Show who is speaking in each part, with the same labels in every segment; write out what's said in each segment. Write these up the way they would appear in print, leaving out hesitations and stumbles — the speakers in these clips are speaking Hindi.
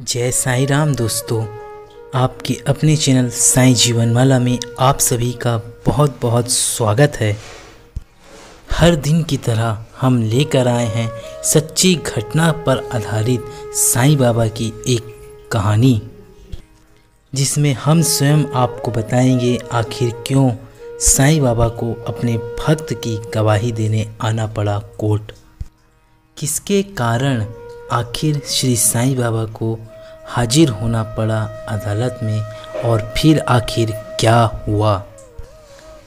Speaker 1: जय साईं राम दोस्तों, आपके अपने चैनल साईं जीवनमाला में आप सभी का बहुत बहुत स्वागत है। हर दिन की तरह हम लेकर आए हैं सच्ची घटना पर आधारित साईं बाबा की एक कहानी, जिसमें हम स्वयं आपको बताएंगे आखिर क्यों साईं बाबा को अपने भक्त की गवाही देने आना पड़ा कोर्ट। किसके कारण आखिर श्री साईं बाबा को हाजिर होना पड़ा अदालत में, और फिर आखिर क्या हुआ।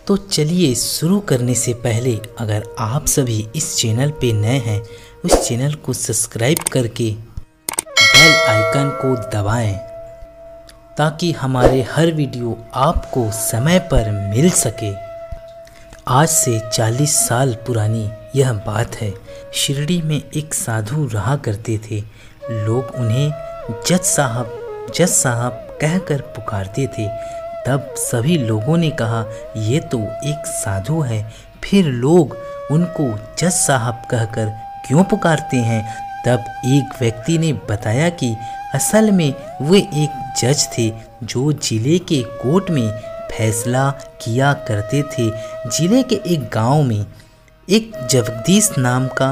Speaker 1: तो चलिए शुरू करने से पहले अगर आप सभी इस चैनल पे नए हैं, उस चैनल को सब्सक्राइब करके बेल आइकन को दबाएं, ताकि हमारे हर वीडियो आपको समय पर मिल सके। आज से 40 साल पुरानी यह बात है। शिरडी में एक साधु रहा करते थे। लोग उन्हें जज साहब कहकर पुकारते थे। तब सभी लोगों ने कहा, ये तो एक साधु है, फिर लोग उनको जज साहब कहकर क्यों पुकारते हैं। तब एक व्यक्ति ने बताया कि असल में वे एक जज थे जो जिले के कोर्ट में फैसला किया करते थे। जिले के एक गांव में एक जगदीश नाम का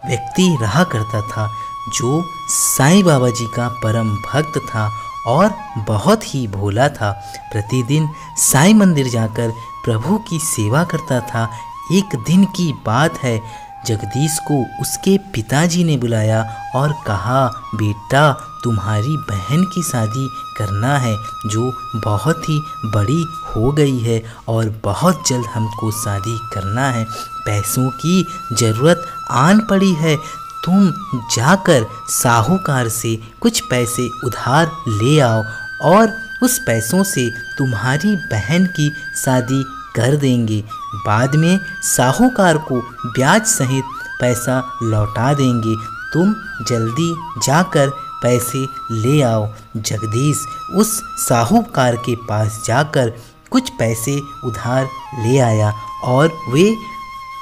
Speaker 1: व्यक्ति रहा करता था, जो साईं बाबा जी का परम भक्त था और बहुत ही भोला था। प्रतिदिन साईं मंदिर जाकर प्रभु की सेवा करता था। एक दिन की बात है, जगदीश को उसके पिताजी ने बुलाया और कहा, बेटा तुम्हारी बहन की शादी करना है, जो बहुत ही बड़ी हो गई है और बहुत जल्द हमको शादी करना है। पैसों की ज़रूरत आन पड़ी है, तुम जाकर साहूकार से कुछ पैसे उधार ले आओ और उस पैसों से तुम्हारी बहन की शादी कर देंगे। बाद में साहूकार को ब्याज सहित पैसा लौटा देंगे। तुम जल्दी जाकर पैसे ले आओ। जगदीश उस साहूकार के पास जाकर कुछ पैसे उधार ले आया और वे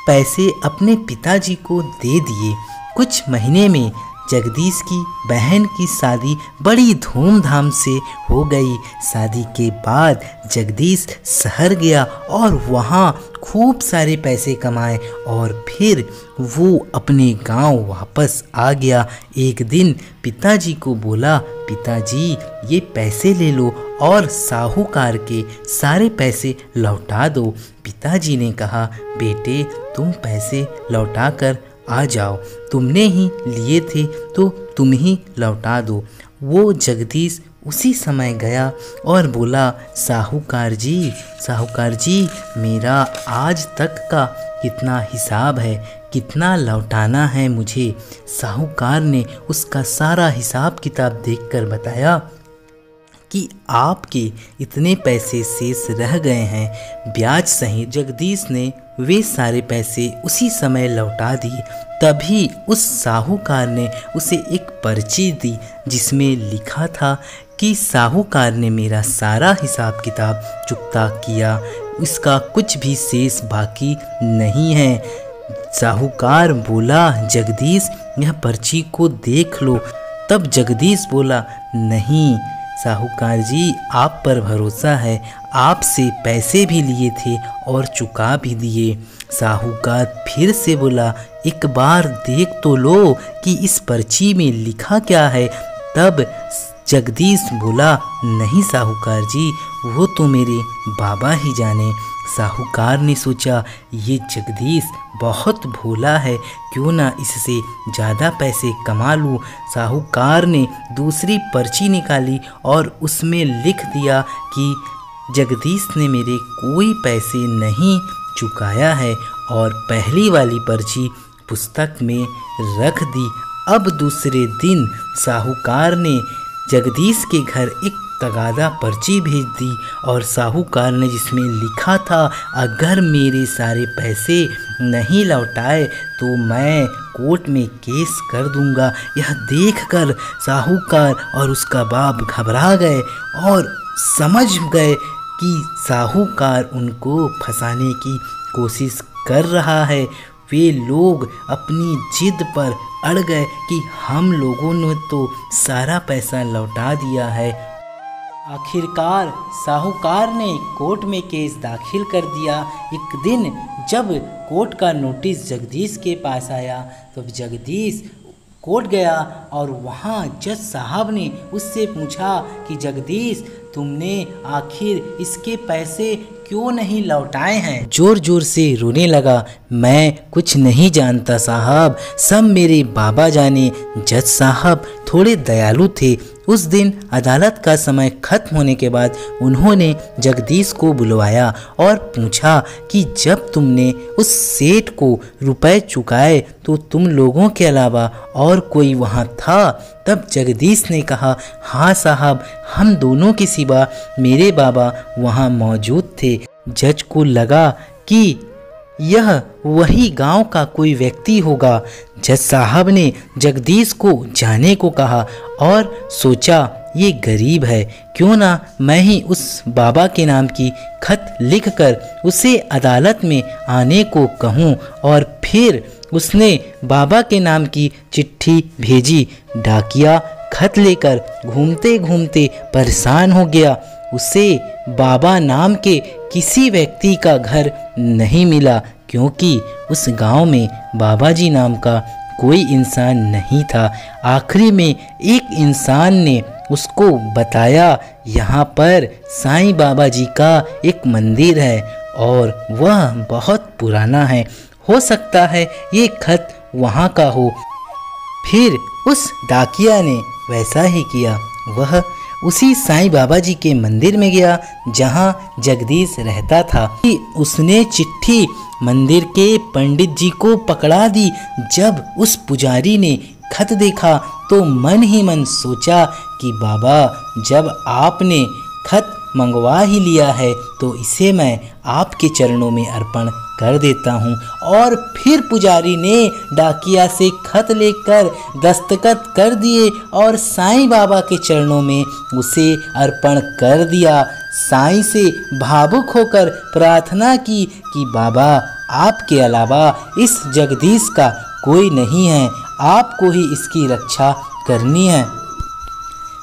Speaker 1: पैसे अपने पिताजी को दे दिए। कुछ महीने में जगदीश की बहन की शादी बड़ी धूमधाम से हो गई। शादी के बाद जगदीश शहर गया और वहाँ खूब सारे पैसे कमाए और फिर वो अपने गांव वापस आ गया। एक दिन पिताजी को बोला, पिताजी ये पैसे ले लो और साहूकार के सारे पैसे लौटा दो। पिताजी ने कहा, बेटे तुम पैसे लौटा कर आ जाओ, तुमने ही लिए थे तो तुम ही लौटा दो। वो जगदीश उसी समय गया और बोला, साहूकार जी मेरा आज तक का कितना हिसाब है, कितना लौटाना है मुझे। साहूकार ने उसका सारा हिसाब किताब देखकर बताया कि आपके इतने पैसे शेष रह गए हैं, ब्याज सहित। जगदीश ने वे सारे पैसे उसी समय लौटा दिए। तभी उस साहूकार ने उसे एक पर्ची दी, जिसमें लिखा था कि साहूकार ने मेरा सारा हिसाब किताब चुकता किया, इसका कुछ भी शेष बाकी नहीं है। साहूकार बोला, जगदीश यह पर्ची को देख लो। तब जगदीश बोला, नहीं साहूकार जी, आप पर भरोसा है, आपसे पैसे भी लिए थे और चुका भी दिए। साहूकार फिर से बोला, एक बार देख तो लो कि इस पर्ची में लिखा क्या है। तब जगदीश बोला, नहीं साहूकार जी, वो तो मेरे बाबा ही जाने। साहूकार ने सोचा, ये जगदीश बहुत भोला है, क्यों ना इससे ज़्यादा पैसे कमा लूँ। साहूकार ने दूसरी पर्ची निकाली और उसमें लिख दिया कि जगदीश ने मेरे कोई पैसे नहीं चुकाया है, और पहली वाली पर्ची पुस्तक में रख दी। अब दूसरे दिन साहूकार ने जगदीश के घर एक तगादा पर्ची भेज दी, और साहूकार ने जिसमें लिखा था, अगर मेरे सारे पैसे नहीं लौटाए तो मैं कोर्ट में केस कर दूंगा। यह देखकर साहूकार और उसका बाप घबरा गए और समझ गए कि साहूकार उनको फंसाने की कोशिश कर रहा है। वे लोग अपनी जिद पर अड़ गए कि हम लोगों ने तो सारा पैसा लौटा दिया है। आखिरकार साहूकार ने कोर्ट में केस दाखिल कर दिया। एक दिन जब कोर्ट का नोटिस जगदीश के पास आया तो जगदीश कोर्ट गया और वहाँ जज साहब ने उससे पूछा कि जगदीश, तुमने आखिर इसके पैसे क्यों नहीं लौटाए हैं? जोर जोर से रोने लगा। मैं कुछ नहीं जानता साहब, सब मेरे बाबा जाने। जज साहब थोड़े दयालु थे। उस दिन अदालत का समय खत्म होने के बाद उन्होंने जगदीश को बुलवाया और पूछा कि जब तुमने उस सेठ को रुपए चुकाए तो तुम लोगों के अलावा और कोई वहाँ था? तब जगदीश ने कहा, हाँ साहब, हम दोनों के सिवा मेरे बाबा वहाँ मौजूद थे। जज को लगा कि यह वही गांव का कोई व्यक्ति होगा। जज साहब ने जगदीश को जाने को कहा और सोचा ये गरीब है, क्यों ना मैं ही उस बाबा के नाम की खत लिखकर उसे अदालत में आने को कहूँ। और फिर उसने बाबा के नाम की चिट्ठी भेजी। डाकिया खत लेकर घूमते घूमते परेशान हो गया। उसे बाबा नाम के किसी व्यक्ति का घर नहीं मिला, क्योंकि उस गांव में बाबा जी नाम का कोई इंसान नहीं था। आखिरी में एक इंसान ने उसको बताया, यहाँ पर साईं बाबा जी का एक मंदिर है और वह बहुत पुराना है, हो सकता है ये खत वहाँ का हो। फिर उस डाकिया ने वैसा ही किया। वह उसी साईं बाबा जी के मंदिर में गया जहाँ जगदीश रहता था। उसने चिट्ठी मंदिर के पंडित जी को पकड़ा दी। जब उस पुजारी ने खत देखा तो मन ही मन सोचा कि बाबा, जब आपने खत मंगवा ही लिया है तो इसे मैं आपके चरणों में अर्पण कर देता हूँ। और फिर पुजारी ने डाकिया से खत लेकर दस्तखत कर दिए और साईं बाबा के चरणों में उसे अर्पण कर दिया। साईं से भावुक होकर प्रार्थना की कि बाबा, आपके अलावा इस जगदीश का कोई नहीं है, आपको ही इसकी रक्षा करनी है।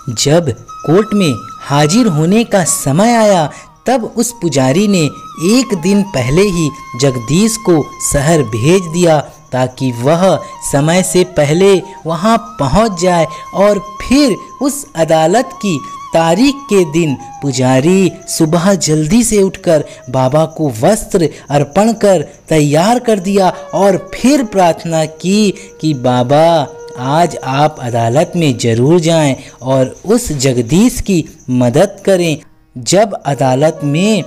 Speaker 1: जब कोर्ट में हाजिर होने का समय आया तब उस पुजारी ने एक दिन पहले ही जगदीश को शहर भेज दिया ताकि वह समय से पहले वहां पहुंच जाए। और फिर उस अदालत की तारीख के दिन पुजारी सुबह जल्दी से उठकर बाबा को वस्त्र अर्पण कर तैयार कर दिया और फिर प्रार्थना की कि बाबा, आज आप अदालत में जरूर जाएं और उस जगदीश की मदद करें। जब अदालत में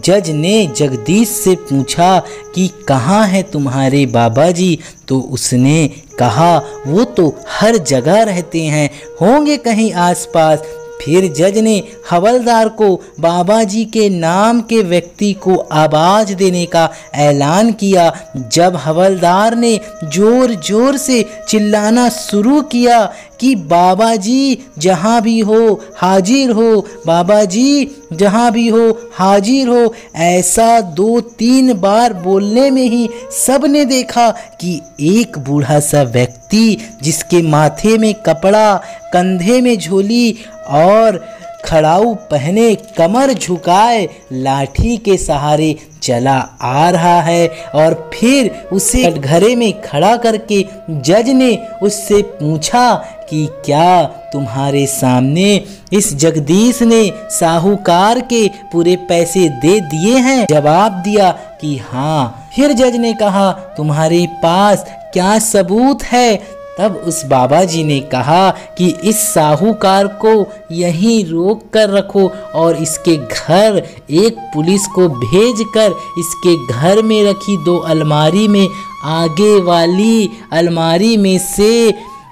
Speaker 1: जज ने जगदीश से पूछा कि कहाँ हैं तुम्हारे बाबा जी, तो उसने कहा वो तो हर जगह रहते हैं, होंगे कहीं आसपास। फिर जज ने हवलदार को बाबा जी के नाम के व्यक्ति को आवाज देने का ऐलान किया। जब हवलदार ने जोर जोर से चिल्लाना शुरू किया कि बाबा जी जहाँ भी हो हाजिर हो, बाबा जी जहाँ भी हो हाजिर हो, ऐसा 2-3 बार बोलने में ही सबने देखा कि एक बूढ़ा सा व्यक्ति जिसके माथे में कपड़ा, कंधे में झोली और खड़ाऊ पहने, कमर झुकाए, लाठी के सहारे चला आ रहा है। और फिर उसे कटघरे में खड़ा करके जज ने उससे पूछा कि क्या तुम्हारे सामने इस जगदीश ने साहूकार के पूरे पैसे दे दिए हैं? जवाब दिया कि हाँ। फिर जज ने कहा, तुम्हारे पास क्या सबूत है? तब उस बाबा जी ने कहा कि इस साहूकार को यहीं रोक कर रखो और इसके घर एक पुलिस को भेजकर इसके घर में रखी 2 अलमारी में आगे वाली अलमारी में से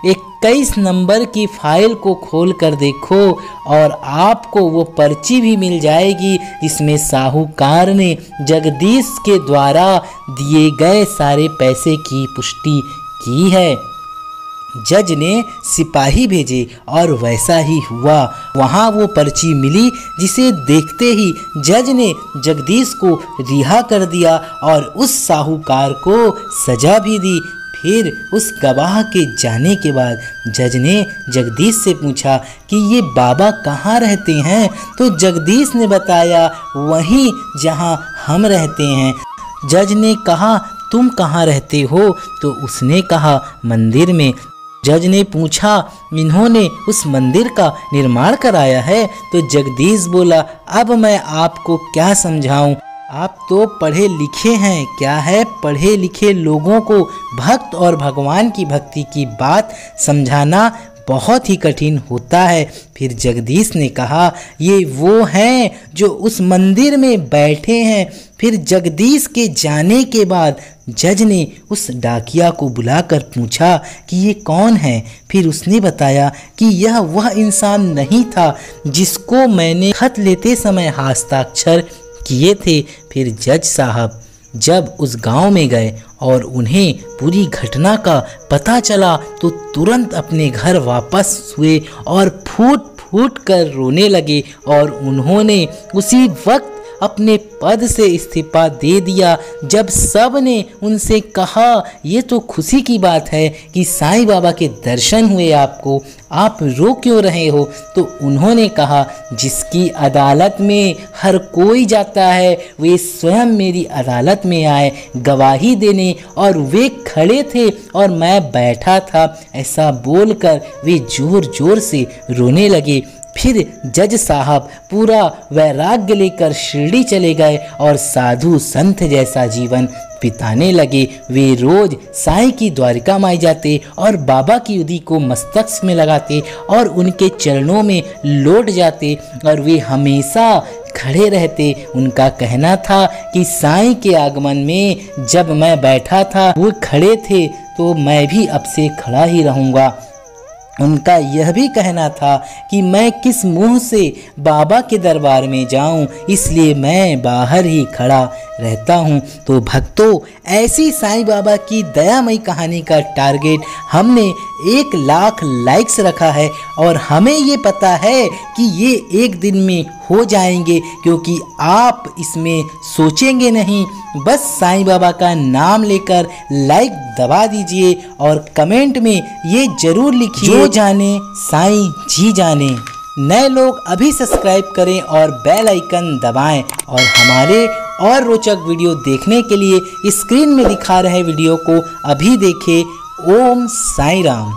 Speaker 1: 21 नंबर की फाइल को खोल कर देखो और आपको वो पर्ची भी मिल जाएगी जिसमें साहूकार ने जगदीश के द्वारा दिए गए सारे पैसे की पुष्टि की है। जज ने सिपाही भेजे और वैसा ही हुआ। वहाँ वो पर्ची मिली जिसे देखते ही जज ने जगदीश को रिहा कर दिया और उस साहूकार को सजा भी दी। फिर उस गवाह के जाने के बाद जज ने जगदीश से पूछा कि ये बाबा कहाँ रहते हैं। तो जगदीश ने बताया वहीं जहाँ हम रहते हैं। जज ने कहा तुम कहाँ रहते हो? तो उसने कहा मंदिर में। जज ने पूछा इन्होंने उस मंदिर का निर्माण कराया है? तो जगदीश बोला अब मैं आपको क्या समझाऊं, आप तो पढ़े लिखे हैं। क्या है, पढ़े लिखे लोगों को भक्त और भगवान की भक्ति की बात समझाना बहुत ही कठिन होता है। फिर जगदीश ने कहा ये वो हैं जो उस मंदिर में बैठे हैं। फिर जगदीश के जाने के बाद जज ने उस डाकिया को बुलाकर पूछा कि ये कौन है। फिर उसने बताया कि यह वह इंसान नहीं था जिसको मैंने खत लेते समय हस्ताक्षर किए थे। फिर जज साहब जब उस गांव में गए और उन्हें पूरी घटना का पता चला तो तुरंत अपने घर वापस हुए और फूट फूट कर रोने लगे और उन्होंने उसी वक्त अपने पद से इस्तीफा दे दिया। जब सब ने उनसे कहा ये तो खुशी की बात है कि साईं बाबा के दर्शन हुए आपको, आप रो क्यों रहे हो? तो उन्होंने कहा जिसकी अदालत में हर कोई जाता है वे स्वयं मेरी अदालत में आए गवाही देने और वे खड़े थे और मैं बैठा था। ऐसा बोलकर वे जोर जोर से रोने लगे। फिर जज साहब पूरा वैराग्य लेकर शिरडी चले गए और साधु संत जैसा जीवन बिताने लगे। वे रोज साईं की द्वारिका माई जाते और बाबा की उदी को मस्तक में लगाते और उनके चरणों में लौट जाते और वे हमेशा खड़े रहते। उनका कहना था कि साईं के आगमन में जब मैं बैठा था वो खड़े थे तो मैं भी अब से खड़ा ही रहूँगा। उनका यह भी कहना था कि मैं किस मुंह से बाबा के दरबार में जाऊं, इसलिए मैं बाहर ही खड़ा रहता हूं। तो भक्तों, ऐसी साईं बाबा की दयामयी कहानी का टारगेट हमने 1 लाख लाइक्स रखा है और हमें ये पता है कि ये एक दिन में हो जाएंगे, क्योंकि आप इसमें सोचेंगे नहीं, बस साईं बाबा का नाम लेकर लाइक दबा दीजिए और कमेंट में ये जरूर लिखिए जो जाने साईं जी जाने। नए लोग अभी सब्सक्राइब करें और बेल आइकन दबाएं और हमारे और रोचक वीडियो देखने के लिए स्क्रीन में दिखा रहे वीडियो को अभी देखें। ओम साईं राम।